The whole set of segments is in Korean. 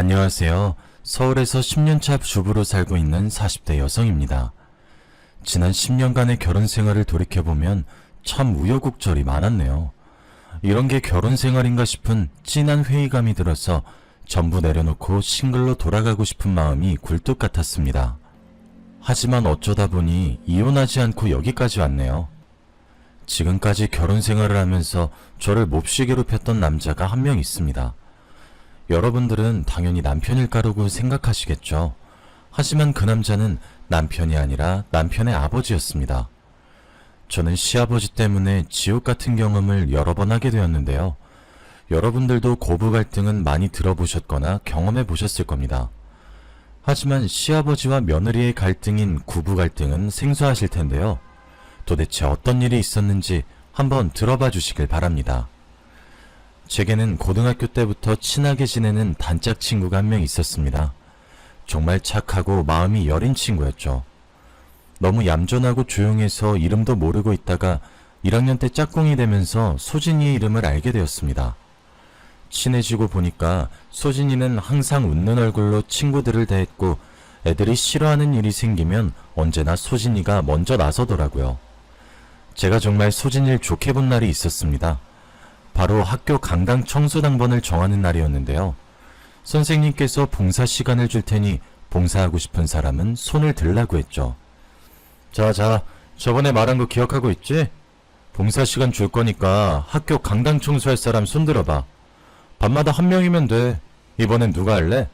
안녕하세요. 서울에서 10년차 주부로 살고 있는 40대 여성입니다. 지난 10년간의 결혼 생활을 돌이켜보면 참 우여곡절이 많았네요. 이런 게 결혼 생활인가 싶은 찐한 회의감이 들어서 전부 내려놓고 싱글로 돌아가고 싶은 마음이 굴뚝 같았습니다. 하지만 어쩌다 보니 이혼하지 않고 여기까지 왔네요. 지금까지 결혼 생활을 하면서 저를 몹시게 괴롭혔던 남자가 한 명 있습니다. 여러분들은 당연히 남편일까라고 생각하시겠죠. 하지만 그 남자는 남편이 아니라 남편의 아버지였습니다. 저는 시아버지 때문에 지옥 같은 경험을 여러 번 하게 되었는데요. 여러분들도 고부 갈등은 많이 들어보셨거나 경험해 보셨을 겁니다. 하지만 시아버지와 며느리의 갈등인 구부 갈등은 생소하실 텐데요. 도대체 어떤 일이 있었는지 한번 들어봐 주시길 바랍니다. 제게는 고등학교 때부터 친하게 지내는 단짝 친구가 한 명 있었습니다. 정말 착하고 마음이 여린 친구였죠. 너무 얌전하고 조용해서 이름도 모르고 있다가 1학년 때 짝꿍이 되면서 소진이의 이름을 알게 되었습니다. 친해지고 보니까 소진이는 항상 웃는 얼굴로 친구들을 대했고 애들이 싫어하는 일이 생기면 언제나 소진이가 먼저 나서더라고요. 제가 정말 소진이를 좋게 본 날이 있었습니다. 바로 학교 강당 청소당번을 정하는 날이었는데요. 선생님께서 봉사 시간을 줄 테니 봉사하고 싶은 사람은 손을 들라고 했죠. 자, 저번에 말한 거 기억하고 있지? 봉사 시간 줄 거니까 학교 강당 청소할 사람 손 들어봐. 밤마다 한 명이면 돼. 이번엔 누가 할래?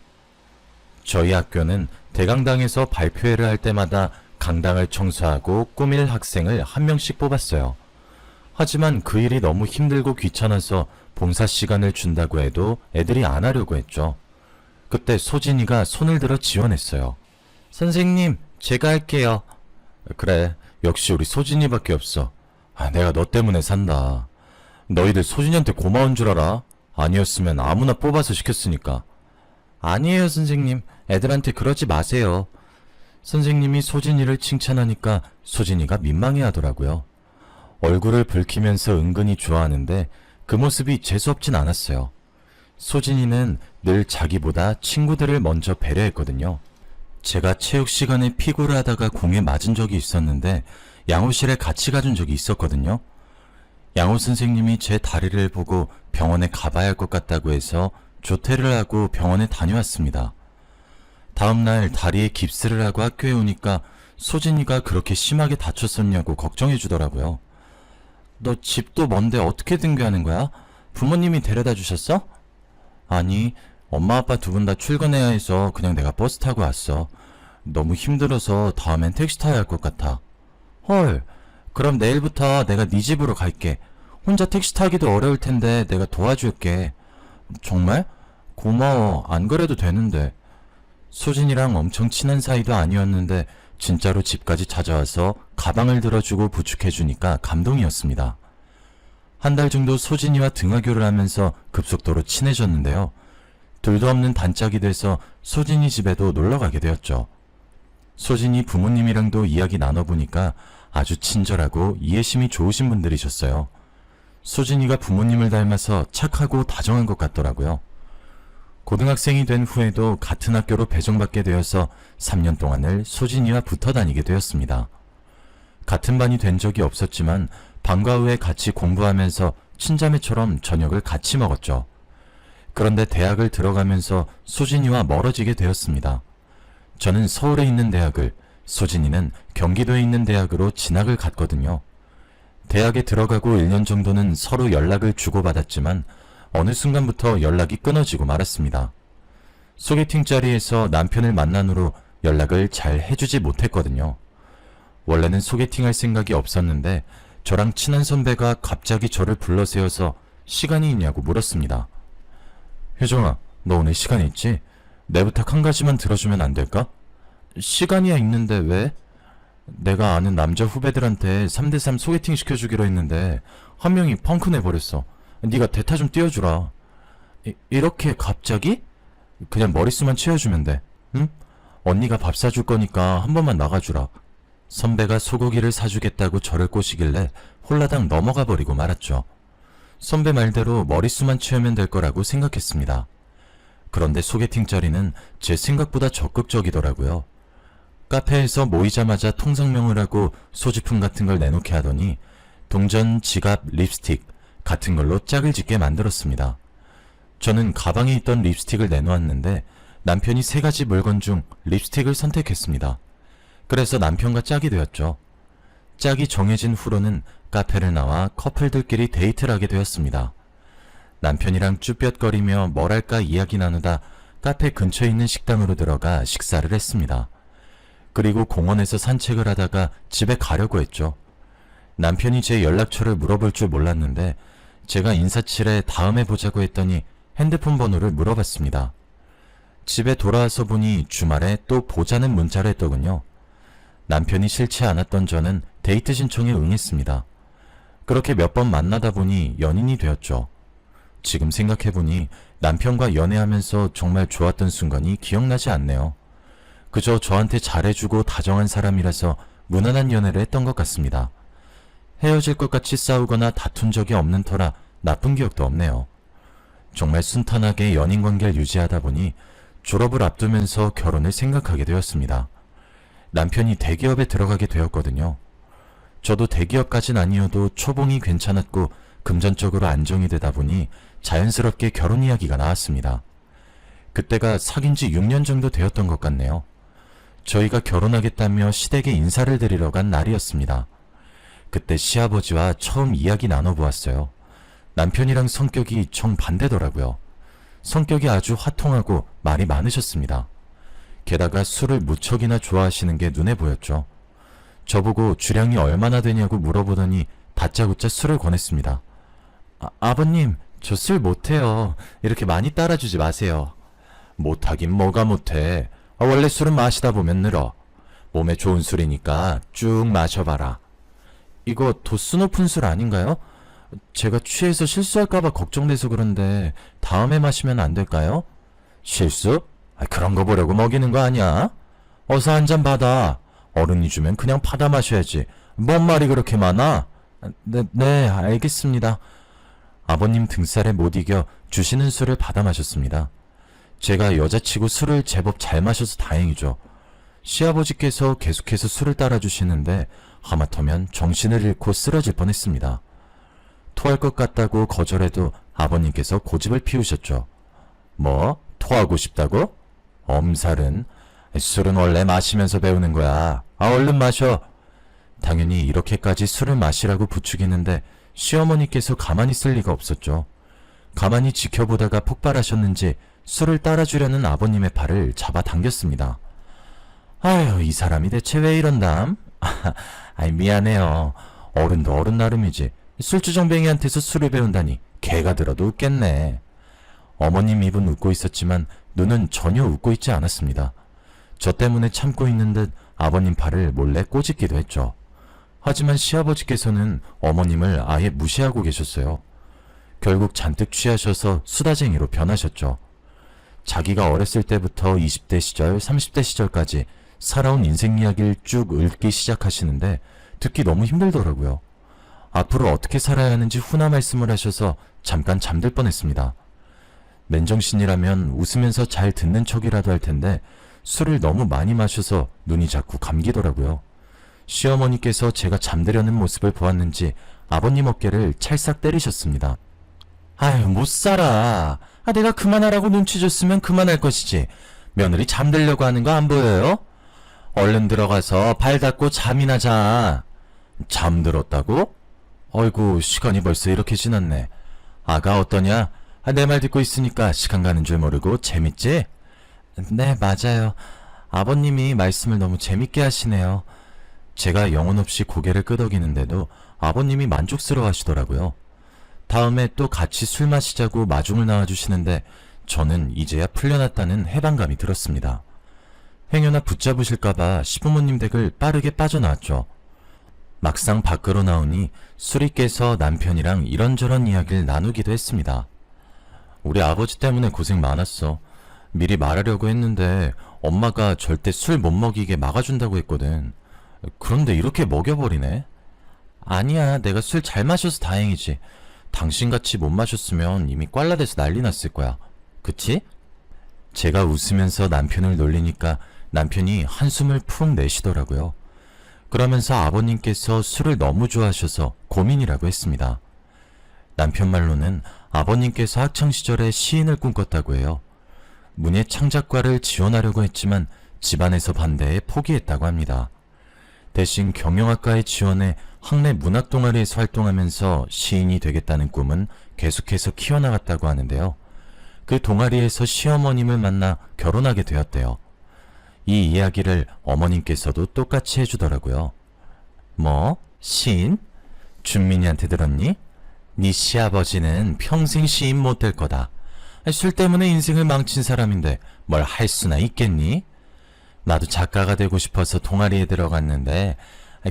저희 학교는 대강당에서 발표회를 할 때마다 강당을 청소하고 꾸밀 학생을 한 명씩 뽑았어요. 하지만 그 일이 너무 힘들고 귀찮아서 봉사 시간을 준다고 해도 애들이 안 하려고 했죠. 그때 소진이가 손을 들어 지원했어요. 선생님, 제가 할게요. 그래, 역시 우리 소진이밖에 없어. 내가 너 때문에 산다. 너희들 소진이한테 고마운 줄 알아? 아니었으면 아무나 뽑아서 시켰으니까. 아니에요, 선생님. 애들한테 그러지 마세요. 선생님이 소진이를 칭찬하니까 소진이가 민망해 하더라고요. 얼굴을 붉히면서 은근히 좋아하는데 그 모습이 재수없진 않았어요. 소진이는 늘 자기보다 친구들을 먼저 배려했거든요. 제가 체육 시간에 피구를 하다가 공에 맞은 적이 있었는데 양호실에 같이 가준 적이 있었거든요. 양호 선생님이 제 다리를 보고 병원에 가봐야 할 것 같다고 해서 조퇴를 하고 병원에 다녀왔습니다. 다음날 다리에 깁스를 하고 학교에 오니까 소진이가 그렇게 심하게 다쳤었냐고 걱정해 주더라고요. 너 집도 먼데 어떻게 등교하는 거야? 부모님이 데려다 주셨어? 아니, 엄마 아빠 두 분 다 출근해야 해서 그냥 내가 버스 타고 왔어. 너무 힘들어서 다음엔 택시 타야 할 것 같아. 헐, 그럼 내일부터 내가 네 집으로 갈게. 혼자 택시 타기도 어려울 텐데 내가 도와줄게. 정말? 고마워. 안 그래도 되는데. 소진이랑 엄청 친한 사이도 아니었는데 진짜로 집까지 찾아와서 가방을 들어주고 부축해주니까 감동이었습니다. 한 달 정도 소진이와 등하교를 하면서 급속도로 친해졌는데요. 둘도 없는 단짝이 돼서 소진이 집에도 놀러가게 되었죠. 소진이 부모님이랑도 이야기 나눠보니까 아주 친절하고 이해심이 좋으신 분들이셨어요. 소진이가 부모님을 닮아서 착하고 다정한 것 같더라고요. 고등학생이 된 후에도 같은 학교로 배정받게 되어서 3년 동안을 소진이와 붙어 다니게 되었습니다. 같은 반이 된 적이 없었지만 방과 후에 같이 공부하면서 친자매처럼 저녁을 같이 먹었죠. 그런데 대학을 들어가면서 소진이와 멀어지게 되었습니다. 저는 서울에 있는 대학을, 소진이는 경기도에 있는 대학으로 진학을 갔거든요. 대학에 들어가고 1년 정도는 서로 연락을 주고받았지만 어느 순간부터 연락이 끊어지고 말았습니다. 소개팅 자리에서 남편을 만난 후로 연락을 잘 해주지 못했거든요. 원래는 소개팅할 생각이 없었는데 저랑 친한 선배가 갑자기 저를 불러세워서 시간이 있냐고 물었습니다. 혜정아, 너 오늘 시간 있지? 내 부탁 한 가지만 들어주면 안 될까? 시간이야 있는데 왜? 내가 아는 남자 후배들한테 3대3 소개팅 시켜주기로 했는데 한 명이 펑크 내버렸어. 네가 대타 좀 띄워주라. 이렇게 갑자기? 그냥 머릿수만 채워주면 돼. 응? 언니가 밥 사줄 거니까 한 번만 나가주라. 선배가 소고기를 사주겠다고 저를 꼬시길래 홀라당 넘어가 버리고 말았죠. 선배 말대로 머릿수만 채우면 될 거라고 생각했습니다. 그런데 소개팅 자리는 제 생각보다 적극적이더라고요. 카페에서 모이자마자 통성명을 하고 소지품 같은 걸 내놓게 하더니 동전, 지갑, 립스틱 같은 걸로 짝을 짓게 만들었습니다. 저는 가방에 있던 립스틱을 내놓았는데 남편이 3가지 물건 중 립스틱을 선택했습니다. 그래서 남편과 짝이 되었죠. 짝이 정해진 후로는 카페를 나와 커플들끼리 데이트를 하게 되었습니다. 남편이랑 쭈뼛거리며 뭘 할까 이야기 나누다 카페 근처에 있는 식당으로 들어가 식사를 했습니다. 그리고 공원에서 산책을 하다가 집에 가려고 했죠. 남편이 제 연락처를 물어볼 줄 몰랐는데 제가 인사치레 다음에 보자고 했더니 핸드폰 번호를 물어봤습니다. 집에 돌아와서 보니 주말에 또 보자는 문자를 했더군요. 남편이 싫지 않았던 저는 데이트 신청에 응했습니다. 그렇게 몇 번 만나다 보니 연인이 되었죠. 지금 생각해보니 남편과 연애하면서 정말 좋았던 순간이 기억나지 않네요. 그저 저한테 잘해주고 다정한 사람이라서 무난한 연애를 했던 것 같습니다. 헤어질 것 같이 싸우거나 다툰 적이 없는 터라 나쁜 기억도 없네요. 정말 순탄하게 연인 관계를 유지하다 보니 졸업을 앞두면서 결혼을 생각하게 되었습니다. 남편이 대기업에 들어가게 되었거든요. 저도 대기업까진 아니어도 초봉이 괜찮았고 금전적으로 안정이 되다 보니 자연스럽게 결혼 이야기가 나왔습니다. 그때가 사귄 지 6년 정도 되었던 것 같네요. 저희가 결혼하겠다며 시댁에 인사를 드리러 간 날이었습니다. 그때 시아버지와 처음 이야기 나눠보았어요. 남편이랑 성격이 정반대더라고요. 성격이 아주 화통하고 말이 많으셨습니다. 게다가 술을 무척이나 좋아하시는 게 눈에 보였죠. 저보고 주량이 얼마나 되냐고 물어보더니 다짜고짜 술을 권했습니다. 아버님, 저 술 못해요. 이렇게 많이 따라주지 마세요. 못하긴 뭐가 못해. 원래 술은 마시다 보면 늘어. 몸에 좋은 술이니까 쭉 마셔봐라. 이거 도수 높은 술 아닌가요? 제가 취해서 실수할까봐 걱정돼서 그런데 다음에 마시면 안 될까요? 실수? 그런 거 보려고 먹이는 거 아니야? 어서 한 잔 받아. 어른이 주면 그냥 받아 마셔야지. 뭔 말이 그렇게 많아? 네, 알겠습니다. 아버님 등살에 못 이겨 주시는 술을 받아 마셨습니다. 제가 여자치고 술을 제법 잘 마셔서 다행이죠. 시아버지께서 계속해서 술을 따라주시는데 하마터면 정신을 잃고 쓰러질 뻔했습니다. 토할 것 같다고 거절해도 아버님께서 고집을 피우셨죠. 뭐? 토하고 싶다고? 엄살은? 술은 원래 마시면서 배우는 거야. 얼른 마셔. 당연히 이렇게까지 술을 마시라고 부추기는데 시어머니께서 가만히 있을 리가 없었죠. 가만히 지켜보다가 폭발하셨는지 술을 따라주려는 아버님의 팔을 잡아당겼습니다. 아휴, 이 사람이 대체 왜 이런담? 미안해요. 어른도 어른 나름이지. 술주정뱅이한테서 술을 배운다니 개가 들어도 웃겠네. 어머님 입은 웃고 있었지만 눈은 전혀 웃고 있지 않았습니다. 저 때문에 참고 있는 듯 아버님 팔을 몰래 꼬집기도 했죠. 하지만 시아버지께서는 어머님을 아예 무시하고 계셨어요. 결국 잔뜩 취하셔서 수다쟁이로 변하셨죠. 자기가 어렸을 때부터 20대 시절, 30대 시절까지 살아온 인생 이야기를 쭉 읊기 시작하시는데 듣기 너무 힘들더라고요. 앞으로 어떻게 살아야 하는지 훈화 말씀을 하셔서 잠깐 잠들 뻔했습니다. 맨정신이라면 웃으면서 잘 듣는 척이라도 할 텐데 술을 너무 많이 마셔서 눈이 자꾸 감기더라고요. 시어머니께서 제가 잠들려는 모습을 보았는지 아버님 어깨를 찰싹 때리셨습니다. 아유, 못 살아. 내가 그만하라고 눈치 줬으면 그만할 것이지. 며느리 잠들려고 하는 거 안 보여요? 얼른 들어가서 발 닦고 잠이나 자. 잠들었다고? 어이구, 시간이 벌써 이렇게 지났네. 아가 어떠냐? 내 말 듣고 있으니까 시간 가는 줄 모르고 재밌지? 네, 맞아요. 아버님이 말씀을 너무 재밌게 하시네요. 제가 영혼 없이 고개를 끄덕이는데도 아버님이 만족스러워 하시더라고요. 다음에 또 같이 술 마시자고 마중을 나와주시는데 저는 이제야 풀려났다는 해방감이 들었습니다. 행여나 붙잡으실까봐 시부모님 댁을 빠르게 빠져나왔죠. 막상 밖으로 나오니 술이 깨서 남편이랑 이런저런 이야기를 나누기도 했습니다. 우리 아버지 때문에 고생 많았어. 미리 말하려고 했는데 엄마가 절대 술 못 먹이게 막아준다고 했거든. 그런데 이렇게 먹여버리네. 아니야, 내가 술 잘 마셔서 다행이지. 당신같이 못 마셨으면 이미 꽐라돼서 난리 났을 거야. 그치? 제가 웃으면서 남편을 놀리니까 남편이 한숨을 푹 내쉬더라고요. 그러면서 아버님께서 술을 너무 좋아하셔서 고민이라고 했습니다. 남편 말로는 아버님께서 학창시절에 시인을 꿈꿨다고 해요. 문예 창작과를 지원하려고 했지만 집안에서 반대해 포기했다고 합니다. 대신 경영학과에 지원해 학내 문학동아리에서 활동하면서 시인이 되겠다는 꿈은 계속해서 키워나갔다고 하는데요. 그 동아리에서 시어머님을 만나 결혼하게 되었대요. 이 이야기를 어머님께서도 똑같이 해주더라고요. 뭐? 시인? 준민이한테 들었니? 네 시아버지는 평생 시인 못 될 거다. 술 때문에 인생을 망친 사람인데 뭘 할 수나 있겠니? 나도 작가가 되고 싶어서 동아리에 들어갔는데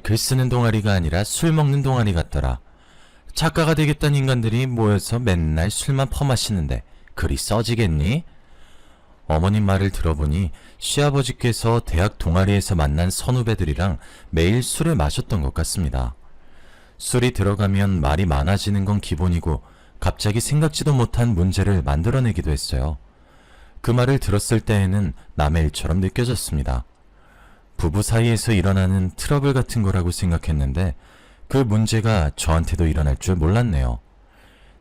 글 쓰는 동아리가 아니라 술 먹는 동아리 같더라. 작가가 되겠다는 인간들이 모여서 맨날 술만 퍼마시는데 글이 써지겠니? 어머님 말을 들어보니 시아버지께서 대학 동아리에서 만난 선후배들이랑 매일 술을 마셨던 것 같습니다. 술이 들어가면 말이 많아지는 건 기본이고 갑자기 생각지도 못한 문제를 만들어내기도 했어요. 그 말을 들었을 때에는 남의 일처럼 느껴졌습니다. 부부 사이에서 일어나는 트러블 같은 거라고 생각했는데 그 문제가 저한테도 일어날 줄 몰랐네요.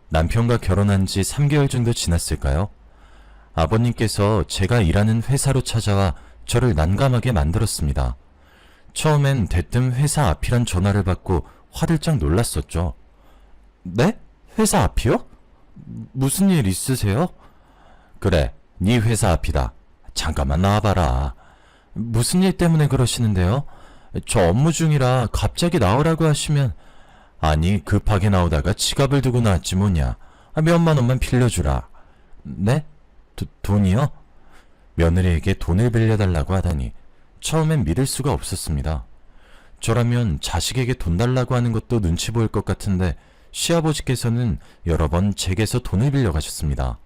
남편과 결혼한 지 3개월 정도 지났을까요? 아버님께서 제가 일하는 회사로 찾아와 저를 난감하게 만들었습니다. 처음엔 대뜸 회사 앞이란 전화를 받고 화들짝 놀랐었죠. 네? 회사 앞이요? 무슨 일 있으세요? 그래, 네 회사 앞이다. 잠깐만 나와봐라. 무슨 일 때문에 그러시는데요? 저 업무 중이라 갑자기 나오라고 하시면. 아니, 급하게 나오다가 지갑을 두고 나왔지 뭐냐. 몇만 원만 빌려주라. 네? 돈이요? 며느리에게 돈을 빌려달라고 하다니 처음엔 믿을 수가 없었습니다. 저라면 자식에게 돈 달라고 하는 것도 눈치 보일 것 같은데 시아버지께서는 여러 번 제게서 돈을 빌려가셨습니다.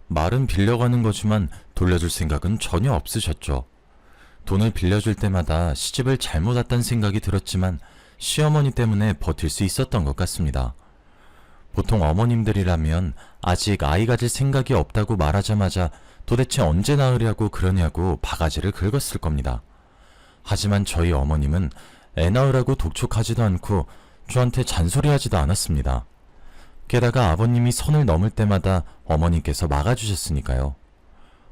말은 빌려가는 거지만 돌려줄 생각은 전혀 없으셨죠. 돈을 빌려줄 때마다 시집을 잘못 왔다는 생각이 들었지만 시어머니 때문에 버틸 수 있었던 것 같습니다. 보통 어머님들이라면 아직 아이 가질 생각이 없다고 말하자마자 도대체 언제 낳으려고 그러냐고 바가지를 긁었을 겁니다. 하지만 저희 어머님은 애 낳으라고 독촉하지도 않고 저한테 잔소리하지도 않았습니다. 게다가 아버님이 선을 넘을 때마다 어머님께서 막아주셨으니까요.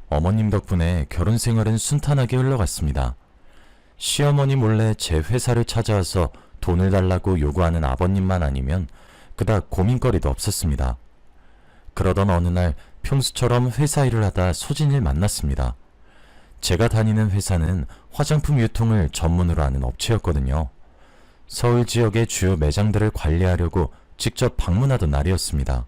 어머님 덕분에 결혼 생활은 순탄하게 흘러갔습니다. 시어머니 몰래 제 회사를 찾아와서 돈을 달라고 요구하는 아버님만 아니면 그닥 고민거리도 없었습니다. 그러던 어느 날 평소처럼 회사 일을 하다 소진이를 만났습니다. 제가 다니는 회사는 화장품 유통을 전문으로 하는 업체였거든요. 서울 지역의 주요 매장들을 관리하려고 직접 방문하던 날이었습니다.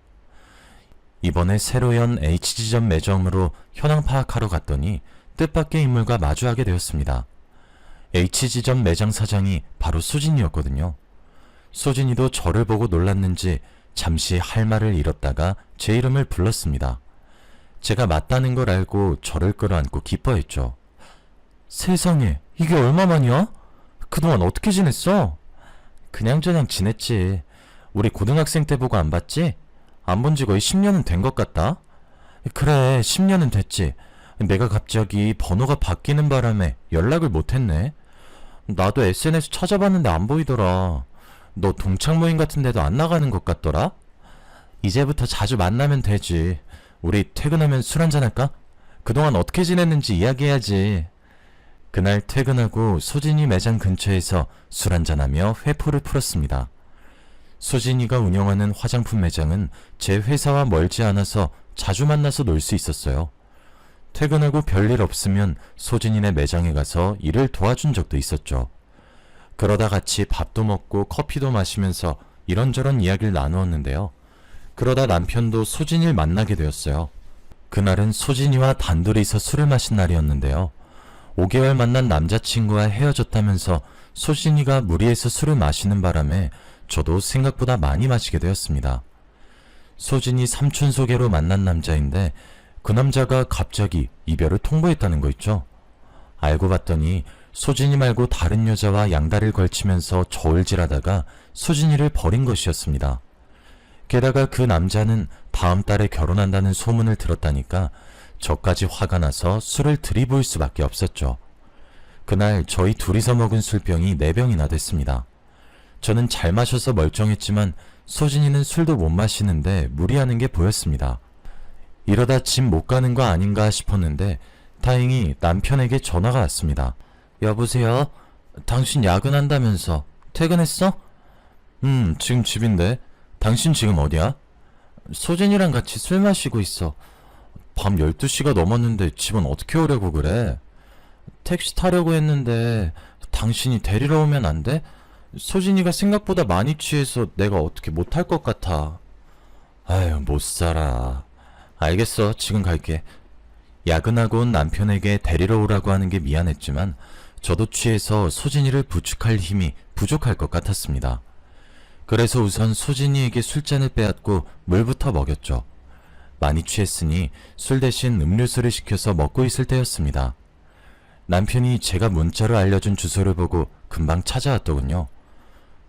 이번에 새로 연 H지점 매점으로 현황 파악하러 갔더니 뜻밖의 인물과 마주하게 되었습니다. H지점 매장 사장이 바로 소진이었거든요. 소진이도 저를 보고 놀랐는지 잠시 할 말을 잃었다가 제 이름을 불렀습니다. 제가 맞다는 걸 알고 저를 끌어안고 기뻐했죠. 세상에, 이게 얼마만이야? 그동안 어떻게 지냈어? 그냥저냥 지냈지. 우리 고등학생 때 보고 안 봤지? 안 본 지 거의 10년은 된 것 같다. 그래, 10년은 됐지. 내가 갑자기 번호가 바뀌는 바람에 연락을 못했네. 나도 SNS 찾아봤는데 안 보이더라. 너 동창 모임 같은 데도 안 나가는 것 같더라? 이제부터 자주 만나면 되지. 우리 퇴근하면 술 한잔 할까? 그동안 어떻게 지냈는지 이야기해야지. 그날 퇴근하고 소진이 매장 근처에서 술 한잔하며 회포를 풀었습니다. 소진이가 운영하는 화장품 매장은 제 회사와 멀지 않아서 자주 만나서 놀 수 있었어요. 퇴근하고 별일 없으면 소진이네 매장에 가서 일을 도와준 적도 있었죠. 그러다 같이 밥도 먹고 커피도 마시면서 이런저런 이야기를 나누었는데요. 그러다 남편도 소진이를 만나게 되었어요. 그날은 소진이와 단둘이서 술을 마신 날이었는데요. 5개월 만난 남자친구와 헤어졌다면서 소진이가 무리해서 술을 마시는 바람에 저도 생각보다 많이 마시게 되었습니다. 소진이 삼촌 소개로 만난 남자인데 그 남자가 갑자기 이별을 통보했다는 거 있죠. 알고 봤더니 소진이 말고 다른 여자와 양다리를 걸치면서 저울질하다가 소진이를 버린 것이었습니다. 게다가 그 남자는 다음 달에 결혼한다는 소문을 들었다니까 저까지 화가 나서 술을 들이부을 수밖에 없었죠. 그날 저희 둘이서 먹은 술병이 4병이나 됐습니다. 저는 잘 마셔서 멀쩡했지만 소진이는 술도 못 마시는데 무리하는 게 보였습니다. 이러다 집 못 가는 거 아닌가 싶었는데 다행히 남편에게 전화가 왔습니다. 여보세요? 당신 야근한다면서 퇴근했어? 지금 집인데. 당신 지금 어디야? 소진이랑 같이 술 마시고 있어. 밤 12시가 넘었는데 집은 어떻게 오려고 그래? 택시 타려고 했는데 당신이 데리러 오면 안 돼? 소진이가 생각보다 많이 취해서 내가 어떻게 못할 것 같아. 아유, 못 살아. 알겠어, 지금 갈게. 야근하고 온 남편에게 데리러 오라고 하는 게 미안했지만 저도 취해서 소진이를 부축할 힘이 부족할 것 같았습니다. 그래서 우선 소진이에게 술잔을 빼앗고 물부터 먹였죠. 많이 취했으니 술 대신 음료수를 시켜서 먹고 있을 때였습니다. 남편이 제가 문자로 알려준 주소를 보고 금방 찾아왔더군요.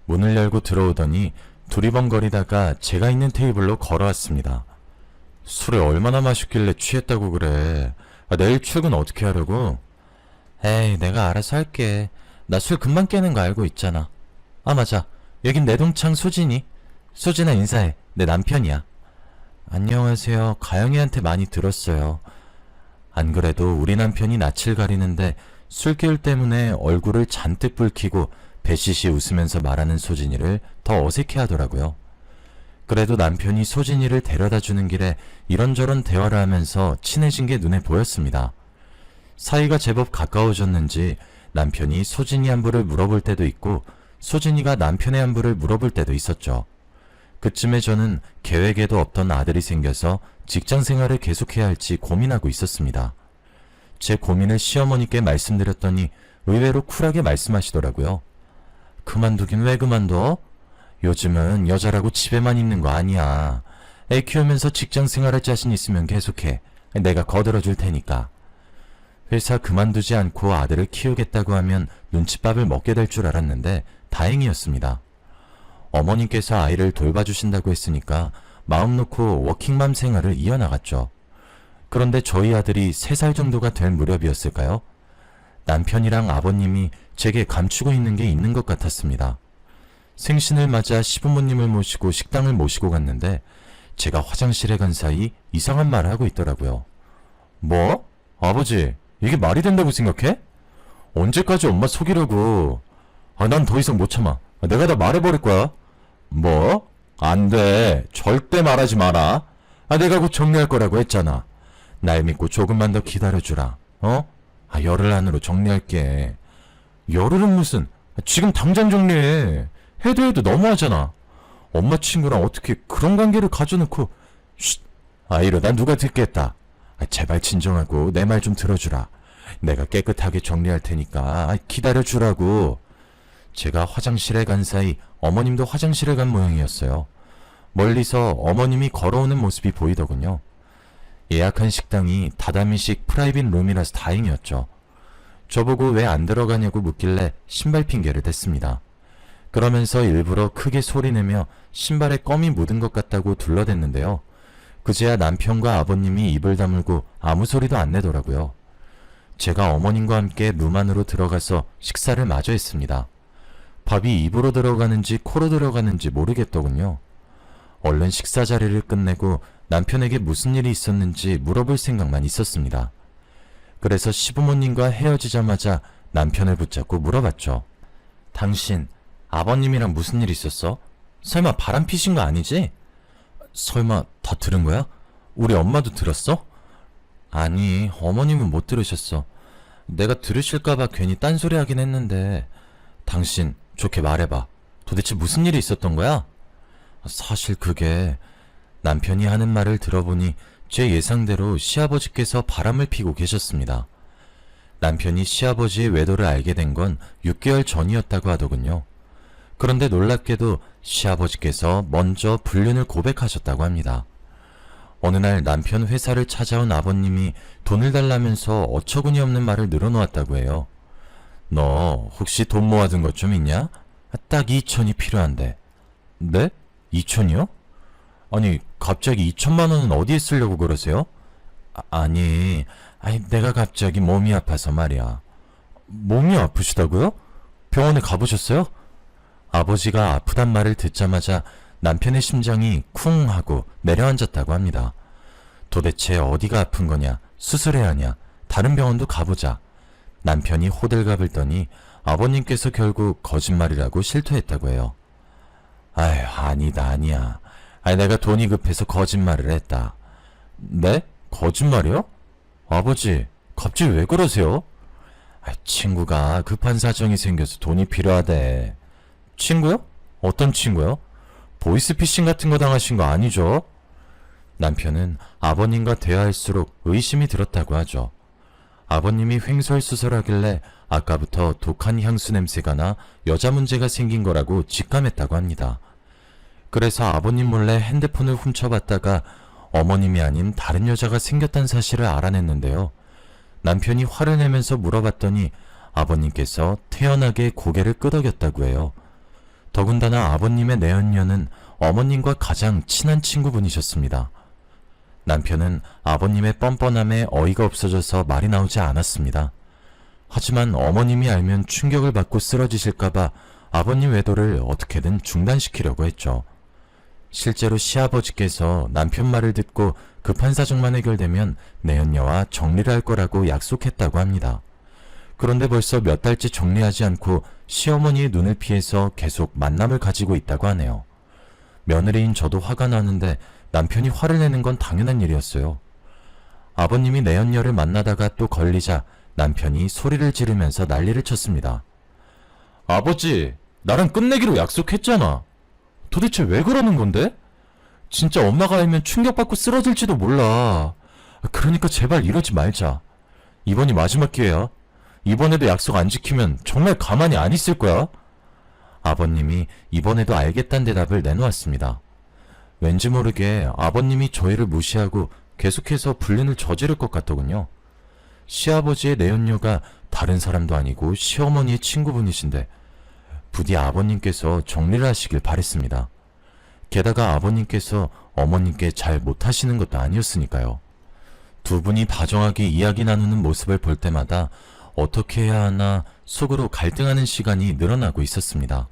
문을 열고 들어오더니 두리번거리다가 제가 있는 테이블로 걸어왔습니다. 술을 얼마나 마셨길래 취했다고 그래. 내일 출근 어떻게 하려고? 에이, 내가 알아서 할게. 나 술 금방 깨는 거 알고 있잖아. 아, 맞아. 여긴 내 동창 소진이. 소진아, 인사해. 내 남편이야. 안녕하세요. 가영이한테 많이 들었어요. 안 그래도 우리 남편이 낯을 가리는데 술기울 때문에 얼굴을 잔뜩 붉히고 배시시 웃으면서 말하는 소진이를 더 어색해 하더라고요. 그래도 남편이 소진이를 데려다 주는 길에 이런저런 대화를 하면서 친해진 게 눈에 보였습니다. 사이가 제법 가까워졌는지 남편이 소진이 안부를 물어볼 때도 있고 소진이가 남편의 안부를 물어볼 때도 있었죠. 그쯤에 저는 계획에도 없던 아들이 생겨서 직장 생활을 계속해야 할지 고민하고 있었습니다. 제 고민을 시어머니께 말씀드렸더니 의외로 쿨하게 말씀하시더라고요. 그만두긴 왜 그만둬? 요즘은 여자라고 집에만 있는 거 아니야. 애 키우면서 직장 생활할 자신 있으면 계속해. 내가 거들어줄 테니까. 회사 그만두지 않고 아들을 키우겠다고 하면 눈칫밥을 먹게 될 줄 알았는데 다행이었습니다. 어머님께서 아이를 돌봐주신다고 했으니까 마음 놓고 워킹맘 생활을 이어나갔죠. 그런데 저희 아들이 3살 정도가 될 무렵이었을까요? 남편이랑 아버님이 제게 감추고 있는 게 있는 것 같았습니다. 생신을 맞아 시부모님을 모시고 식당을 모시고 갔는데 제가 화장실에 간 사이 이상한 말을 하고 있더라고요. 뭐? 아버지, 이게 말이 된다고 생각해? 언제까지 엄마 속이려고? 난 더 이상 못 참아. 내가 다 말해버릴 거야. 뭐? 안 돼. 절대 말하지 마라. 내가 곧 정리할 거라고 했잖아. 날 믿고 조금만 더 기다려주라. 열흘 안으로 정리할게. 열흘은 무슨? 지금 당장 정리해. 해도 너무하잖아. 엄마 친구랑 어떻게 그런 관계를 가져놓고. 쉿. 이러다 누가 듣겠다. 제발 진정하고 내 말 좀 들어주라. 내가 깨끗하게 정리할 테니까 기다려주라고. 제가 화장실에 간 사이 어머님도 화장실에 간 모양이었어요. 멀리서 어머님이 걸어오는 모습이 보이더군요. 예약한 식당이 다다미식 프라이빗 룸이라서 다행이었죠. 저보고 왜 안 들어가냐고 묻길래 신발 핑계를 댔습니다. 그러면서 일부러 크게 소리내며 신발에 껌이 묻은 것 같다고 둘러댔는데요. 그제야 남편과 아버님이 입을 다물고 아무 소리도 안 내더라고요. 제가 어머님과 함께 룸 안으로 들어가서 식사를 마저 했습니다. 밥이 입으로 들어가는지 코로 들어가는지 모르겠더군요. 얼른 식사 자리를 끝내고 남편에게 무슨 일이 있었는지 물어볼 생각만 있었습니다. 그래서 시부모님과 헤어지자마자 남편을 붙잡고 물어봤죠. 당신 아버님이랑 무슨 일 있었어? 설마 바람 피신 거 아니지? 설마 다 들은 거야? 우리 엄마도 들었어? 아니, 어머님은 못 들으셨어. 내가 들으실까봐 괜히 딴소리 하긴 했는데. 당신 좋게 말해봐. 도대체 무슨 일이 있었던 거야? 사실 그게 남편이 하는 말을 들어보니 제 예상대로 시아버지께서 바람을 피고 계셨습니다. 남편이 시아버지의 외도를 알게 된 건 6개월 전이었다고 하더군요. 그런데 놀랍게도 시아버지께서 먼저 불륜을 고백하셨다고 합니다. 어느 날 남편 회사를 찾아온 아버님이 돈을 달라면서 어처구니 없는 말을 늘어놓았다고 해요. 너 혹시 돈 모아둔 것 좀 있냐? 딱 2천이 필요한데. 네? 2천이요? 아니 갑자기 2천만 원은 어디에 쓰려고 그러세요? 아니, 내가 갑자기 몸이 아파서 말이야. 몸이 아프시다고요? 병원에 가보셨어요? 아버지가 아프단 말을 듣자마자 남편의 심장이 쿵 하고 내려앉았다고 합니다. 도대체 어디가 아픈 거냐? 수술해야 하냐? 다른 병원도 가보자. 남편이 호들갑을 떠니 아버님께서 결국 거짓말이라고 실토했다고 해요. 아휴, 아니야. 내가 돈이 급해서 거짓말을 했다. 네? 거짓말이요? 아버지, 갑자기 왜 그러세요? 친구가 급한 사정이 생겨서 돈이 필요하대. 친구요? 어떤 친구요? 보이스피싱 같은 거 당하신 거 아니죠? 남편은 아버님과 대화할수록 의심이 들었다고 하죠. 아버님이 횡설수설하길래 아까부터 독한 향수 냄새가 나 여자 문제가 생긴 거라고 직감했다고 합니다. 그래서 아버님 몰래 핸드폰을 훔쳐봤다가 어머님이 아닌 다른 여자가 생겼다는 사실을 알아냈는데요. 남편이 화를 내면서 물어봤더니 아버님께서 태연하게 고개를 끄덕였다고 해요. 더군다나 아버님의 내연녀는 어머님과 가장 친한 친구분이셨습니다. 남편은 아버님의 뻔뻔함에 어이가 없어져서 말이 나오지 않았습니다. 하지만 어머님이 알면 충격을 받고 쓰러지실까봐 아버님 외도를 어떻게든 중단시키려고 했죠. 실제로 시아버지께서 남편 말을 듣고 급한 사정만 해결되면 내연녀와 정리를 할 거라고 약속했다고 합니다. 그런데 벌써 몇 달째 정리하지 않고 시어머니의 눈을 피해서 계속 만남을 가지고 있다고 하네요. 며느리인 저도 화가 나는데 남편이 화를 내는 건 당연한 일이었어요. 아버님이 내연녀를 만나다가 또 걸리자 남편이 소리를 지르면서 난리를 쳤습니다. 아버지, 나랑 끝내기로 약속했잖아. 도대체 왜 그러는 건데? 진짜 엄마가 알면 충격받고 쓰러질지도 몰라. 그러니까 제발 이러지 말자. 이번이 마지막 기회야. 이번에도 약속 안 지키면 정말 가만히 안 있을 거야. 아버님이 이번에도 알겠다는 대답을 내놓았습니다. 왠지 모르게 아버님이 저희를 무시하고 계속해서 불륜을 저지를 것 같더군요. 시아버지의 내연녀가 다른 사람도 아니고 시어머니의 친구분이신데 부디 아버님께서 정리를 하시길 바랬습니다. 게다가 아버님께서 어머님께 잘 못하시는 것도 아니었으니까요. 두 분이 다정하게 이야기 나누는 모습을 볼 때마다 어떻게 해야 하나 속으로 갈등하는 시간이 늘어나고 있었습니다.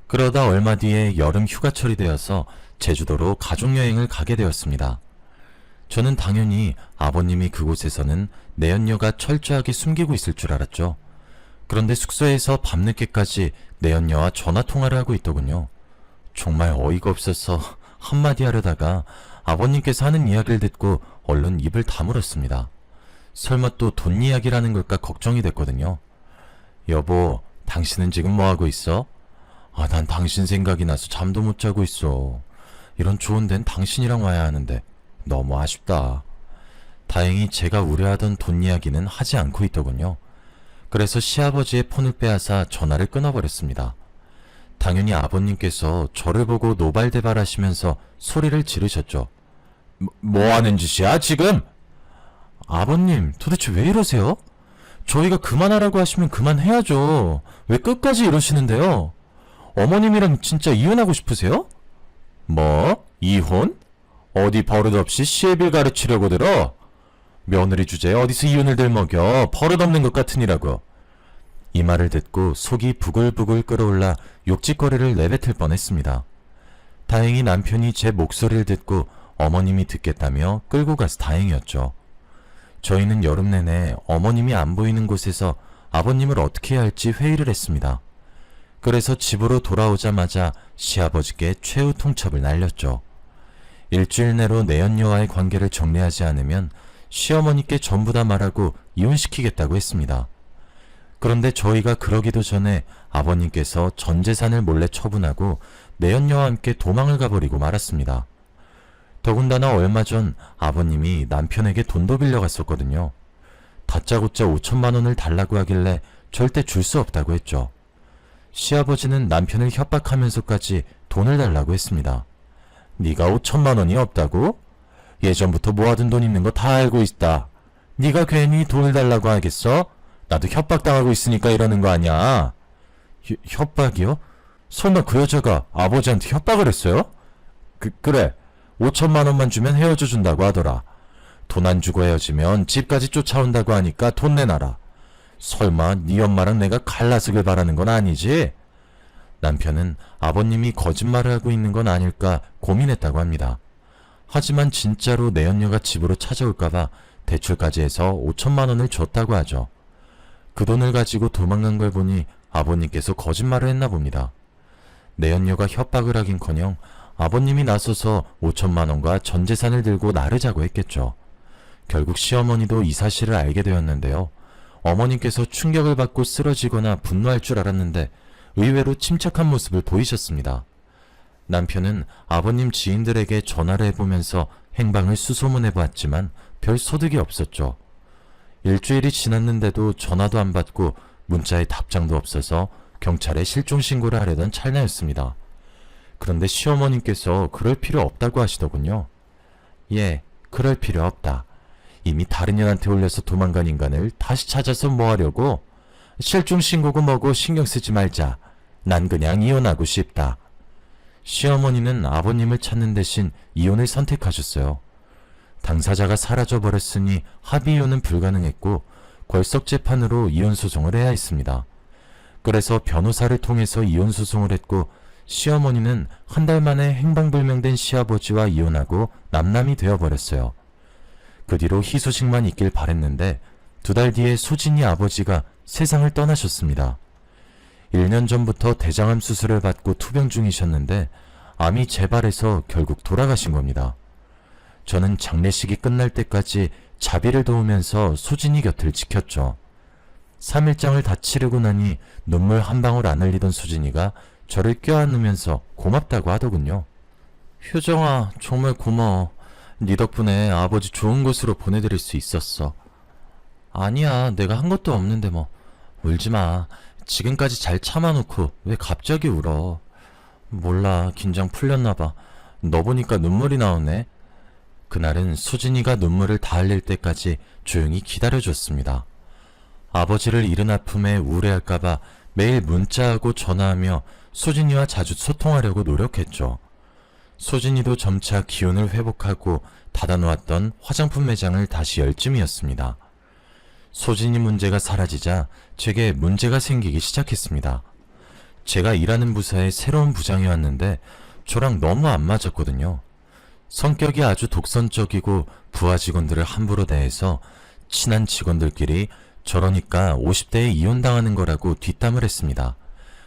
그러다 얼마 뒤에 여름 휴가철이 되어서 제주도로 가족여행을 가게 되었습니다. 저는 당연히 아버님이 그곳에서는 내연녀가 철저하게 숨기고 있을 줄 알았죠. 그런데 숙소에서 밤늦게까지 내연녀와 전화통화를 하고 있더군요. 정말 어이가 없어서 한마디 하려다가 아버님께서 하는 이야기를 듣고 얼른 입을 다물었습니다. 설마 또 돈 이야기라는 걸까 걱정이 됐거든요. 여보, 당신은 지금 뭐하고 있어? 난 당신 생각이 나서 잠도 못 자고 있어. 이런 좋은 데는 당신이랑 와야 하는데 너무 아쉽다. 다행히 제가 우려하던 돈 이야기는 하지 않고 있더군요. 그래서 시아버지의 폰을 빼앗아 전화를 끊어버렸습니다. 당연히 아버님께서 저를 보고 노발대발하시면서 소리를 지르셨죠. 뭐 하는 짓이야 지금? 아버님, 도대체 왜 이러세요? 저희가 그만하라고 하시면 그만해야죠. 왜 끝까지 이러시는데요? 어머님이랑 진짜 이혼하고 싶으세요? 뭐? 이혼? 어디 버릇없이 시애빌 가르치려고 들어? 며느리 주제에 어디서 이혼을 들먹여? 버릇없는 것 같으니라고. 이 말을 듣고 속이 부글부글 끓어올라 욕짓거리를 내뱉을 뻔했습니다. 다행히 남편이 제 목소리를 듣고 어머님이 듣겠다며 끌고 가서 다행이었죠. 저희는 여름 내내 어머님이 안 보이는 곳에서 아버님을 어떻게 해야 할지 회의를 했습니다. 그래서 집으로 돌아오자마자 시아버지께 최후 통첩을 날렸죠. 일주일 내로 내연녀와의 관계를 정리하지 않으면 시어머니께 전부 다 말하고 이혼시키겠다고 했습니다. 그런데 저희가 그러기도 전에 아버님께서 전 재산을 몰래 처분하고 내연녀와 함께 도망을 가버리고 말았습니다. 더군다나 얼마 전 아버님이 남편에게 돈도 빌려갔었거든요. 다짜고짜 5천만 원을 달라고 하길래 절대 줄 수 없다고 했죠. 시아버지는 남편을 협박하면서까지 돈을 달라고 했습니다. 네가 5천만 원이 없다고? 예전부터 모아둔 돈 있는 거 다 알고 있다. 네가 괜히 돈을 달라고 하겠어? 나도 협박당하고 있으니까 이러는 거 아니야. 협박이요? 설마 그 여자가 아버지한테 협박을 했어요? 그래. 5천만 원만 주면 헤어져 준다고 하더라. 돈 안 주고 헤어지면 집까지 쫓아온다고 하니까 돈 내놔라. 설마 네 엄마랑 내가 갈라서길 바라는 건 아니지? 남편은 아버님이 거짓말을 하고 있는 건 아닐까 고민했다고 합니다. 하지만 진짜로 내연녀가 집으로 찾아올까봐 대출까지 해서 5천만 원을 줬다고 하죠. 그 돈을 가지고 도망간 걸 보니 아버님께서 거짓말을 했나 봅니다. 내연녀가 협박을 하긴커녕 아버님이 나서서 5천만 원과 전 재산을 들고 나르자고 했겠죠. 결국 시어머니도 이 사실을 알게 되었는데요. 어머님께서 충격을 받고 쓰러지거나 분노할 줄 알았는데 의외로 침착한 모습을 보이셨습니다. 남편은 아버님 지인들에게 전화를 해보면서 행방을 수소문해보았지만 별 소득이 없었죠. 일주일이 지났는데도 전화도 안 받고 문자에 답장도 없어서 경찰에 실종신고를 하려던 찰나였습니다. 그런데 시어머님께서 그럴 필요 없다고 하시더군요. 예, 그럴 필요 없다. 이미 다른 년한테 올려서 도망간 인간을 다시 찾아서 뭐 하려고? 실종신고고 뭐고 신경 쓰지 말자. 난 그냥 이혼하고 싶다. 시어머니는 아버님을 찾는 대신 이혼을 선택하셨어요. 당사자가 사라져버렸으니 합의이혼은 불가능했고 궐석재판으로 이혼소송을 해야 했습니다. 그래서 변호사를 통해서 이혼소송을 했고 시어머니는 한 달 만에 행방불명된 시아버지와 이혼하고 남남이 되어버렸어요. 그 뒤로 희소식만 있길 바랬는데 2달 뒤에 소진이 아버지가 세상을 떠나셨습니다. 1년 전부터 대장암 수술을 받고 투병 중이셨는데 암이 재발해서 결국 돌아가신 겁니다. 저는 장례식이 끝날 때까지 자비를 도우면서 소진이 곁을 지켰죠. 3일장을 다 치르고 나니 눈물 한 방울 안 흘리던 소진이가 저를 껴안으면서 고맙다고 하더군요. 효정아, 정말 고마워. 네 덕분에 아버지 좋은 곳으로 보내드릴 수 있었어. 아니야, 내가 한 것도 없는데 뭐. 울지마. 지금까지 잘 참아놓고 왜 갑자기 울어. 몰라, 긴장 풀렸나봐. 너 보니까 눈물이 나오네. 그날은 수진이가 눈물을 다 흘릴 때까지 조용히 기다려줬습니다. 아버지를 잃은 아픔에 우울해할까봐 매일 문자하고 전화하며 수진이와 자주 소통하려고 노력했죠. 수진이도 점차 기운을 회복하고 닫아놓았던 화장품 매장을 다시 열 쯤이었습니다. 수진이 문제가 사라지자 제게 문제가 생기기 시작했습니다. 제가 일하는 부서에 새로운 부장이 왔는데 저랑 너무 안 맞았거든요. 성격이 아주 독선적이고 부하 직원들을 함부로 대해서 친한 직원들끼리 저러니까 50대에 이혼당하는 거라고 뒷담을 했습니다.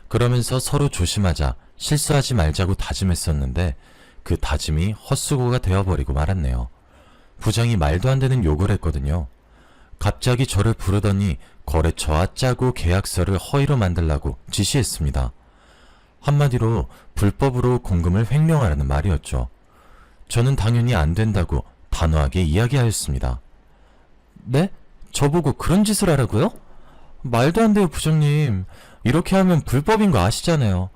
그러면서 서로 조심하자, 실수하지 말자고 다짐했었는데 그 다짐이 헛수고가 되어버리고 말았네요. 부장이 말도 안 되는 욕을 했거든요. 갑자기 저를 부르더니 거래처와 짜고 계약서를 허위로 만들라고 지시했습니다. 한마디로 불법으로 공금을 횡령하라는 말이었죠. 저는 당연히 안 된다고 단호하게 이야기하였습니다. 네? 저보고 그런 짓을 하라고요? 말도 안 돼요, 부장님. 이렇게 하면 불법인 거 아시잖아요.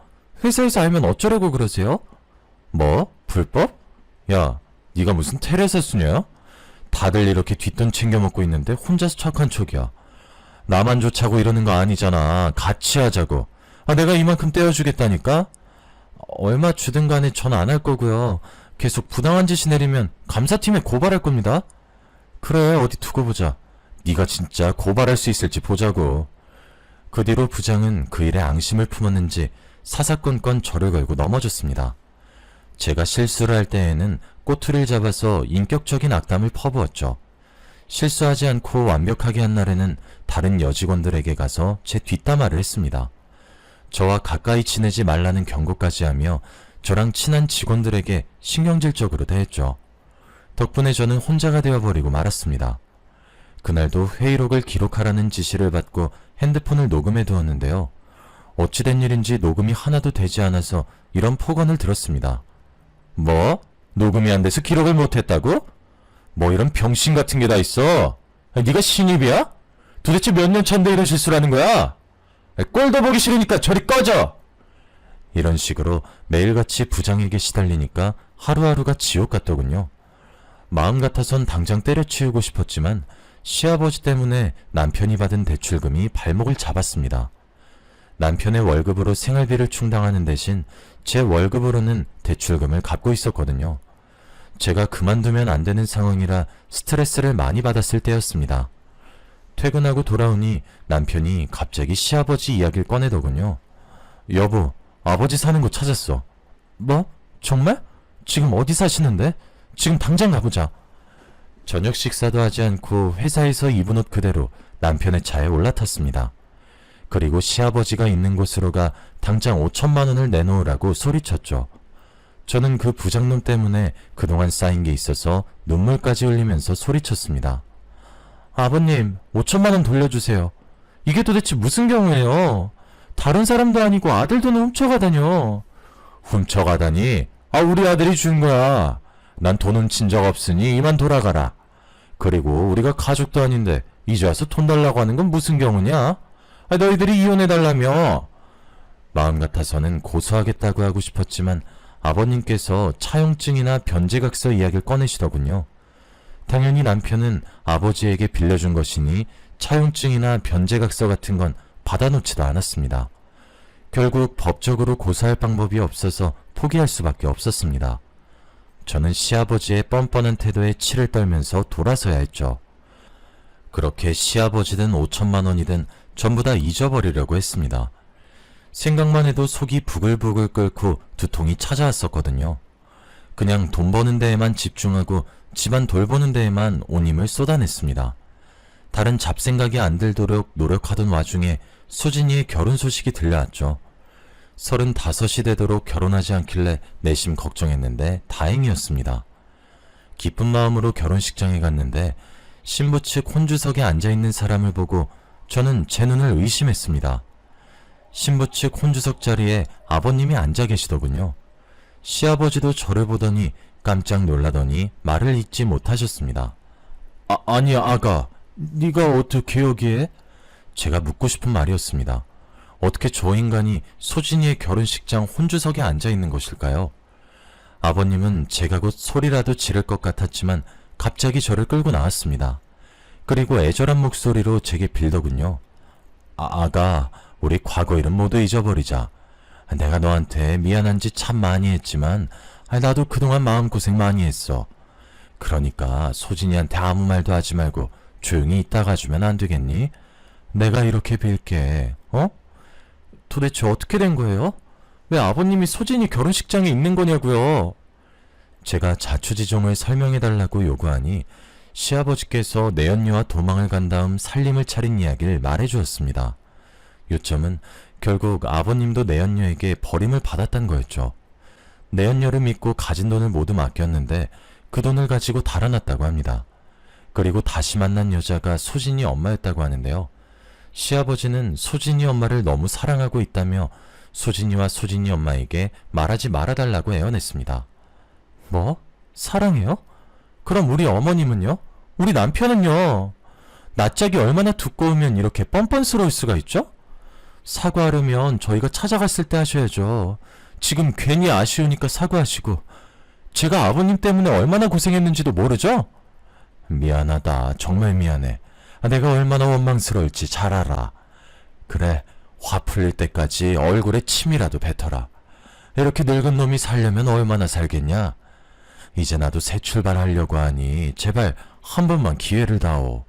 회사에서 알면 어쩌려고 그러세요? 뭐? 불법? 야, 네가 무슨 테레사 수녀야? 다들 이렇게 뒷돈 챙겨 먹고 있는데 혼자서 착한 척이야. 나만 좋자고 이러는 거 아니잖아. 같이 하자고. 내가 이만큼 떼어주겠다니까? 얼마 주든 간에 전 안 할 거고요. 계속 부당한 지시 내리면 감사팀에 고발할 겁니다. 그래, 어디 두고 보자. 네가 진짜 고발할 수 있을지 보자고. 그 뒤로 부장은 그 일에 앙심을 품었는지 사사건건 저를 걸고 넘어졌습니다. 제가 실수를 할 때에는 꼬투리를 잡아서 인격적인 악담을 퍼부었죠. 실수하지 않고 완벽하게 한 날에는 다른 여직원들에게 가서 제 뒷담화를 했습니다. 저와 가까이 지내지 말라는 경고까지 하며 저랑 친한 직원들에게 신경질적으로 대했죠. 덕분에 저는 혼자가 되어버리고 말았습니다. 그날도 회의록을 기록하라는 지시를 받고 핸드폰을 녹음해 두었는데요. 어찌된 일인지 녹음이 하나도 되지 않아서 이런 폭언을 들었습니다. 뭐? 녹음이 안 돼서 기록을 못했다고? 뭐 이런 병신 같은 게 다 있어? 네가 신입이야? 도대체 몇 년 차인데 이런 실수를 하는 거야? 꼴도 보기 싫으니까 저리 꺼져! 이런 식으로 매일같이 부장에게 시달리니까 하루하루가 지옥 같더군요. 마음 같아선 당장 때려치우고 싶었지만 시아버지 때문에 남편이 받은 대출금이 발목을 잡았습니다. 남편의 월급으로 생활비를 충당하는 대신 제 월급으로는 대출금을 갚고 있었거든요. 제가 그만두면 안 되는 상황이라 스트레스를 많이 받았을 때였습니다. 퇴근하고 돌아오니 남편이 갑자기 시아버지 이야기를 꺼내더군요. 여보, 아버지 사는 곳 찾았어. 뭐? 정말? 지금 어디 사시는데? 지금 당장 가보자. 저녁 식사도 하지 않고 회사에서 입은 옷 그대로 남편의 차에 올라탔습니다. 그리고 시아버지가 있는 곳으로 가 당장 5천만 원을 내놓으라고 소리쳤죠. 저는 그 부장놈 때문에 그동안 쌓인 게 있어서 눈물까지 흘리면서 소리쳤습니다. 아버님, 5천만 원 돌려주세요. 이게 도대체 무슨 경우예요? 다른 사람도 아니고 아들 돈을 훔쳐가다뇨. 훔쳐가다니? 우리 아들이 준 거야. 난 돈 훔친 적 없으니 이만 돌아가라. 그리고 우리가 가족도 아닌데 이제 와서 돈 달라고 하는 건 무슨 경우냐? 너희들이 이혼해달라며. 마음 같아서는 고소하겠다고 하고 싶었지만 아버님께서 차용증이나 변제각서 이야기를 꺼내시더군요. 당연히 남편은 아버지에게 빌려준 것이니 차용증이나 변제각서 같은 건 받아놓지도 않았습니다. 결국 법적으로 고소할 방법이 없어서 포기할 수밖에 없었습니다. 저는 시아버지의 뻔뻔한 태도에 치를 떨면서 돌아서야 했죠. 그렇게 시아버지든 5천만 원이든 전부 다 잊어버리려고 했습니다. 생각만 해도 속이 부글부글 끓고 두통이 찾아왔었거든요. 그냥 돈 버는 데에만 집중하고 집안 돌보는 데에만 온 힘을 쏟아냈습니다. 다른 잡생각이 안 들도록 노력하던 와중에 수진이의 결혼 소식이 들려왔죠. 35이 되도록 결혼하지 않길래 내심 걱정했는데 다행이었습니다. 기쁜 마음으로 결혼식장에 갔는데 신부 측 혼주석에 앉아있는 사람을 보고 저는 제 눈을 의심했습니다. 신부 측 혼주석 자리에 아버님이 앉아 계시더군요. 시아버지도 저를 보더니 깜짝 놀라더니 말을 잇지 못하셨습니다. 아니 아가, 네가 어떻게 여기에? 제가 묻고 싶은 말이었습니다. 어떻게 저 인간이 소진이의 결혼식장 혼주석에 앉아있는 것일까요? 아버님은 제가 곧 소리라도 지를 것 같았지만 갑자기 저를 끌고 나왔습니다. 그리고 애절한 목소리로 제게 빌더군요. 아가, 우리 과거 일은 모두 잊어버리자. 내가 너한테 미안한 짓 참 많이 했지만 나도 그동안 마음고생 많이 했어. 그러니까 소진이한테 아무 말도 하지 말고 조용히 있다가 주면 안 되겠니? 내가 이렇게 빌게. 도대체 어떻게 된 거예요? 왜 아버님이 소진이 결혼식장에 있는 거냐고요? 제가 자초지종을 설명해달라고 요구하니 시아버지께서 내연녀와 도망을 간 다음 살림을 차린 이야기를 말해주었습니다. 요점은 결국 아버님도 내연녀에게 버림을 받았단 거였죠. 내연녀를 믿고 가진 돈을 모두 맡겼는데 그 돈을 가지고 달아났다고 합니다. 그리고 다시 만난 여자가 소진이 엄마였다고 하는데요. 시아버지는 소진이 엄마를 너무 사랑하고 있다며 소진이와 소진이 엄마에게 말하지 말아달라고 애원했습니다. 뭐? 사랑해요? 그럼 우리 어머님은요? 우리 남편은요? 낯짝이 얼마나 두꺼우면 이렇게 뻔뻔스러울 수가 있죠? 사과하려면 저희가 찾아갔을 때 하셔야죠. 지금 괜히 아쉬우니까 사과하시고. 제가 아버님 때문에 얼마나 고생했는지도 모르죠? 미안하다. 정말 미안해. 내가 얼마나 원망스러울지 잘 알아. 그래, 화 풀릴 때까지 얼굴에 침이라도 뱉어라. 이렇게 늙은 놈이 살려면 얼마나 살겠냐? 이제 나도 새 출발하려고 하니 제발 한 번만 기회를 다오.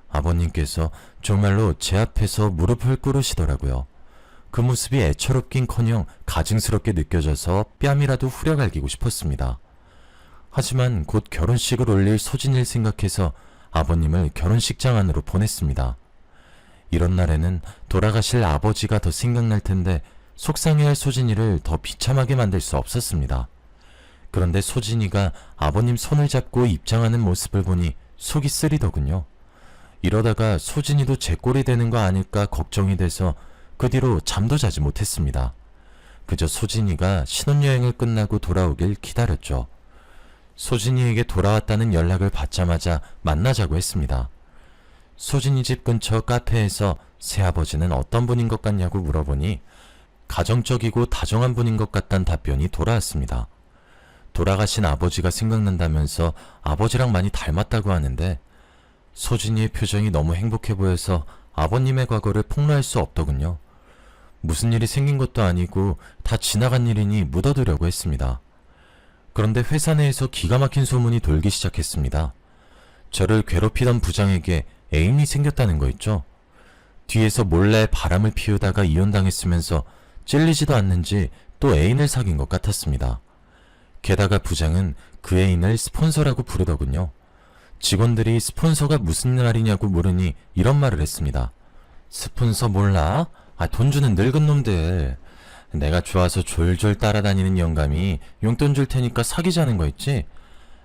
아버님께서 정말로 제 앞에서 무릎을 꿇으시더라고요. 그 모습이 애처롭긴커녕 가증스럽게 느껴져서 뺨이라도 후려갈기고 싶었습니다. 하지만 곧 결혼식을 올릴 소진이를 생각해서 아버님을 결혼식장 안으로 보냈습니다. 이런 날에는 돌아가실 아버지가 더 생각날 텐데 속상해할 소진이를 더 비참하게 만들 수 없었습니다. 그런데 소진이가 아버님 손을 잡고 입장하는 모습을 보니 속이 쓰리더군요. 이러다가 소진이도 제 꼴이 되는 거 아닐까 걱정이 돼서 그 뒤로 잠도 자지 못했습니다. 그저 소진이가 신혼여행을 끝나고 돌아오길 기다렸죠. 소진이에게 돌아왔다는 연락을 받자마자 만나자고 했습니다. 소진이 집 근처 카페에서 새아버지는 어떤 분인 것 같냐고 물어보니 가정적이고 다정한 분인 것 같다는 답변이 돌아왔습니다. 돌아가신 아버지가 생각난다면서 아버지랑 많이 닮았다고 하는데 소진이의 표정이 너무 행복해 보여서 아버님의 과거를 폭로할 수 없더군요. 무슨 일이 생긴 것도 아니고 다 지나간 일이니 묻어두려고 했습니다. 그런데 회사 내에서 기가 막힌 소문이 돌기 시작했습니다. 저를 괴롭히던 부장에게 애인이 생겼다는 거 있죠? 뒤에서 몰래 바람을 피우다가 이혼당했으면서 찔리지도 않는지 또 애인을 사귄 것 같았습니다. 게다가 부장은 그 애인을 스폰서라고 부르더군요. 직원들이 스폰서가 무슨 말이냐고 물으니 이런 말을 했습니다. 스폰서 몰라? 돈 주는 늙은 놈들. 내가 좋아서 졸졸 따라다니는 영감이 용돈 줄 테니까 사귀자는 거 있지?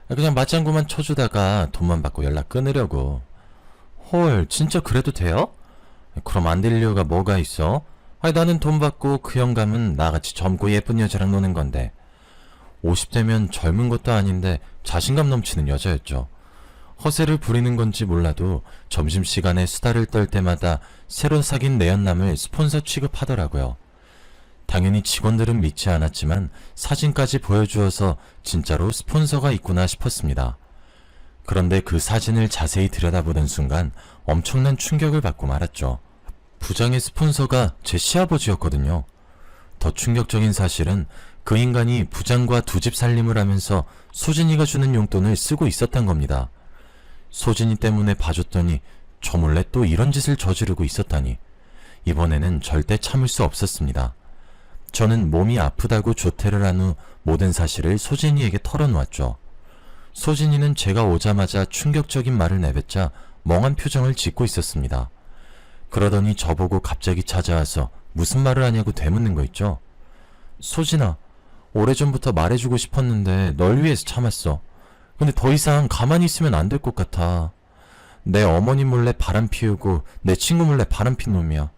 그냥 맞장구만 쳐주다가 돈만 받고 연락 끊으려고. 헐, 진짜 그래도 돼요? 그럼 안 될 이유가 뭐가 있어? 나는 돈 받고 그 영감은 나같이 젊고 예쁜 여자랑 노는 건데. 50대면 젊은 것도 아닌데 자신감 넘치는 여자였죠. 허세를 부리는 건지 몰라도 점심시간에 수다를 떨 때마다 새로 사귄 내연남을 스폰서 취급하더라고요. 당연히 직원들은 믿지 않았지만 사진까지 보여주어서 진짜로 스폰서가 있구나 싶었습니다. 그런데 그 사진을 자세히 들여다보던 순간 엄청난 충격을 받고 말았죠. 부장의 스폰서가 제 시아버지였거든요. 더 충격적인 사실은 그 인간이 부장과 두 집 살림을 하면서 소진이가 주는 용돈을 쓰고 있었단 겁니다. 소진이 때문에 봐줬더니 저 몰래 또 이런 짓을 저지르고 있었다니. 이번에는 절대 참을 수 없었습니다. 저는 몸이 아프다고 조퇴를 한 후 모든 사실을 소진이에게 털어놓았죠. 소진이는 제가 오자마자 충격적인 말을 내뱉자 멍한 표정을 짓고 있었습니다. 그러더니 저보고 갑자기 찾아와서 무슨 말을 하냐고 되묻는 거 있죠. 소진아, 오래전부터 말해주고 싶었는데 널 위해서 참았어. 근데 더 이상 가만히 있으면 안 될 것 같아. 내 어머니 몰래 바람 피우고 내 친구 몰래 바람 핀 놈이야.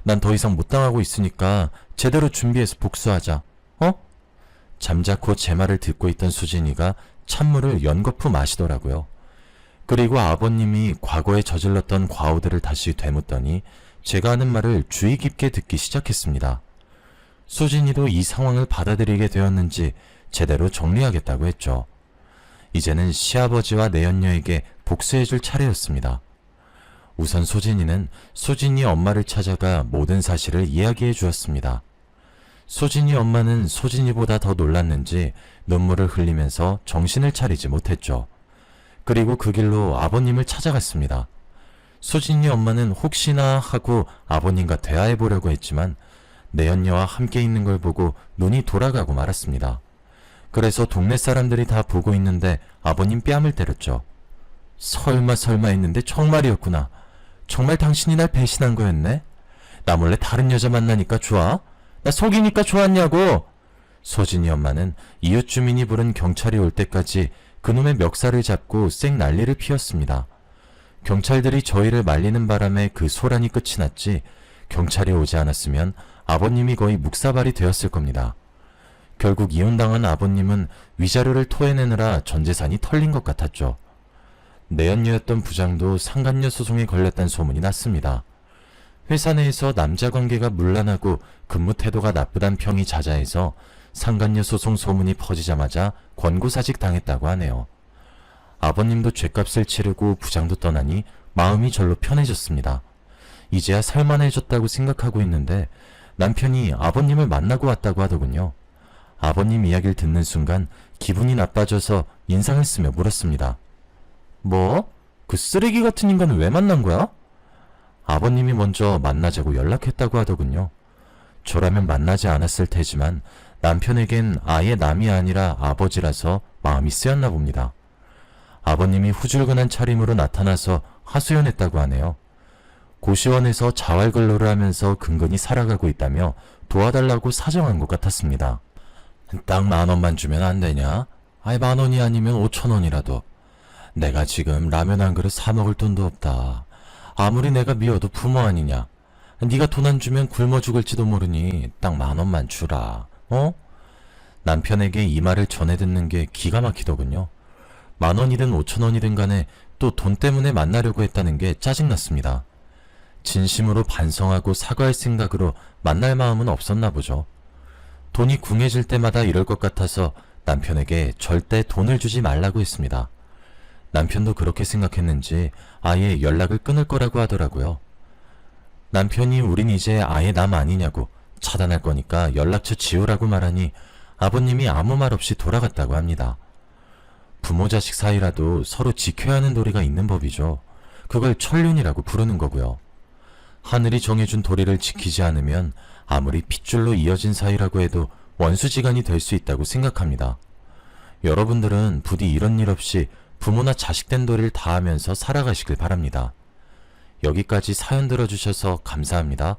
난 더 이상 못 당하고 있으니까 제대로 준비해서 복수하자. 어? 잠자코 제 말을 듣고 있던 수진이가 찬물을 연거푸 마시더라고요. 그리고 아버님이 과거에 저질렀던 과오들을 다시 되묻더니 제가 하는 말을 주의 깊게 듣기 시작했습니다. 수진이도 이 상황을 받아들이게 되었는지 제대로 정리하겠다고 했죠. 이제는 시아버지와 내연녀에게 복수해줄 차례였습니다. 우선 소진이는 소진이 엄마를 찾아가 모든 사실을 이야기해 주었습니다. 소진이 엄마는 소진이보다 더 놀랐는지 눈물을 흘리면서 정신을 차리지 못했죠. 그리고 그 길로 아버님을 찾아갔습니다. 소진이 엄마는 혹시나 하고 아버님과 대화해 보려고 했지만 내연녀와 함께 있는 걸 보고 눈이 돌아가고 말았습니다. 그래서 동네 사람들이 다 보고 있는데 아버님 뺨을 때렸죠. 설마 했는데 정말이었구나. 정말 당신이 날 배신한 거였네? 나 몰래 다른 여자 만나니까 좋아? 나 속이니까 좋았냐고! 소진이 엄마는 이웃 주민이 부른 경찰이 올 때까지 그놈의 멱살을 잡고 쌩 난리를 피웠습니다. 경찰들이 저희를 말리는 바람에 그 소란이 끝이 났지 경찰이 오지 않았으면 아버님이 거의 묵사발이 되었을 겁니다. 결국 이혼당한 아버님은 위자료를 토해내느라 전 재산이 털린 것 같았죠. 내연녀였던 부장도 상간녀 소송에 걸렸다는 소문이 났습니다. 회사 내에서 남자 관계가 문란하고 근무 태도가 나쁘단 평이 자자해서 상간녀 소송 소문이 퍼지자마자 권고사직 당했다고 하네요. 아버님도 죗값을 치르고 부장도 떠나니 마음이 절로 편해졌습니다. 이제야 살만해졌다고 생각하고 있는데 남편이 아버님을 만나고 왔다고 하더군요. 아버님 이야기를 듣는 순간 기분이 나빠져서 인상을 쓰며 물었습니다. 뭐? 그 쓰레기 같은 인간을 왜 만난 거야? 아버님이 먼저 만나자고 연락했다고 하더군요. 저라면 만나지 않았을 테지만 남편에겐 아예 남이 아니라 아버지라서 마음이 쓰였나 봅니다. 아버님이 후줄근한 차림으로 나타나서 하소연했다고 하네요. 고시원에서 자활근로를 하면서 근근히 살아가고 있다며 도와달라고 사정한 것 같았습니다. 딱 10,000원만 주면 안 되냐? 10,000원이 아니면 5,000원이라도. 내가 지금 라면 한 그릇 사 먹을 돈도 없다. 아무리 내가 미워도 부모 아니냐. 네가 돈 안 주면 굶어 죽을지도 모르니 딱 10,000원만 주라. 어? 남편에게 이 말을 전해 듣는 게 기가 막히더군요. 10,000원이든 5,000원이든 간에 또 돈 때문에 만나려고 했다는 게 짜증났습니다. 진심으로 반성하고 사과할 생각으로 만날 마음은 없었나 보죠. 돈이 궁해질 때마다 이럴 것 같아서 남편에게 절대 돈을 주지 말라고 했습니다. 남편도 그렇게 생각했는지 아예 연락을 끊을 거라고 하더라고요. 남편이 우린 이제 아예 남 아니냐고 차단할 거니까 연락처 지우라고 말하니 아버님이 아무 말 없이 돌아갔다고 합니다. 부모 자식 사이라도 서로 지켜야 하는 도리가 있는 법이죠. 그걸 천륜이라고 부르는 거고요. 하늘이 정해준 도리를 지키지 않으면 아무리 핏줄로 이어진 사이라고 해도 원수지간이 될 수 있다고 생각합니다. 여러분들은 부디 이런 일 없이 부모나 자식된 도리를 다하면서 살아가시길 바랍니다. 여기까지 사연 들어주셔서 감사합니다.